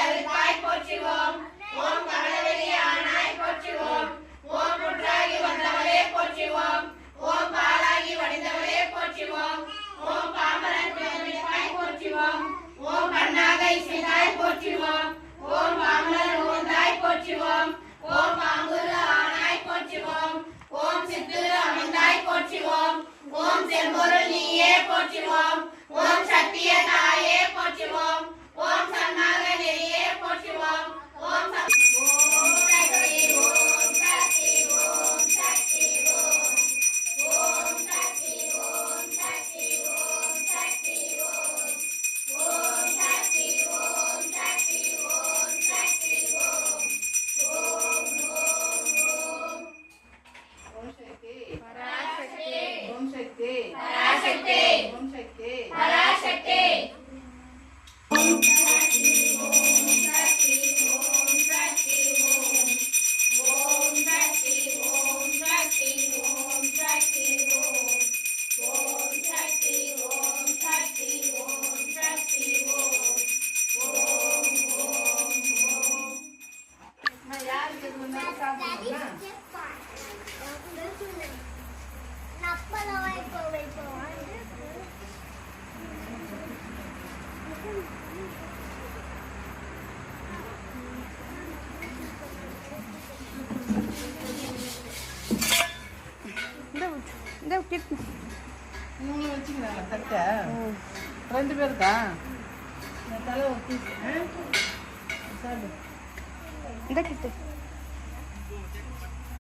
கருத்தாய் போற்றுவோம். ஓம் கமலவெளி ஆனாய் போற்றுவோம். ஓம் புற்றாகி வந்தவளே போற்றுவோம். ஓம் பாலாகி வடிந்தவளே போற்றுவோம். ஓம் பாம்பரன் குலமிழப்பாய் போற்றுவோம். ஓம் பண்ணாக இசைத்தாய் போற்றுவோம். ஓம் பாம்பரன் ஓந்தாய் போற்றுவோம். ஓம் பாங்குரு ஆனாய் போற்றுவோம். ஓம் சித்துரு அமைந்தாய் போற்றுவோம். ஓம் செம்பொருள் நீயே போற்றுவோம். ஓம் சத்திய தாயே போற்றுவோம். ஓம் சன்னாக நெறியே போற்றுவோம். ஓம் சக்தி ஓம் சக்தி ஓம் சக்தி ஓம் சக்தி ஓம் ஓம் சக்தி ஓம் சக்தி ஓம் சக்தி ஓம் ஓம் சக்தி ஓம் சக்தி ஓம் சக்தி ஓம் ஓம் ஓம் ஓம் ஓம் சக்தி பராசக்தி ஓம் சக்தி பராசக்தி ஓம் சக்தி பராசக்தி ஓம் சக்தி ஓம் சக்தி ஓம் சக்தி ஓம் ஓம் சக்தி ஓம் சக்தி ஓம் சக்தி ஓம் ஓம் சக்தி ஓம் சக்தி ஓம் சக்தி ஓம் ஓம் ஓம் ஓம் யாருக்கு இது முன்னாடி சாப்பிடுங்களா இவங்களும் வச்சுக்கிறாங்க தட்டை 2 பேருக்கா தலை ஒட்டி சாப்பிடு இந்த கிட்ட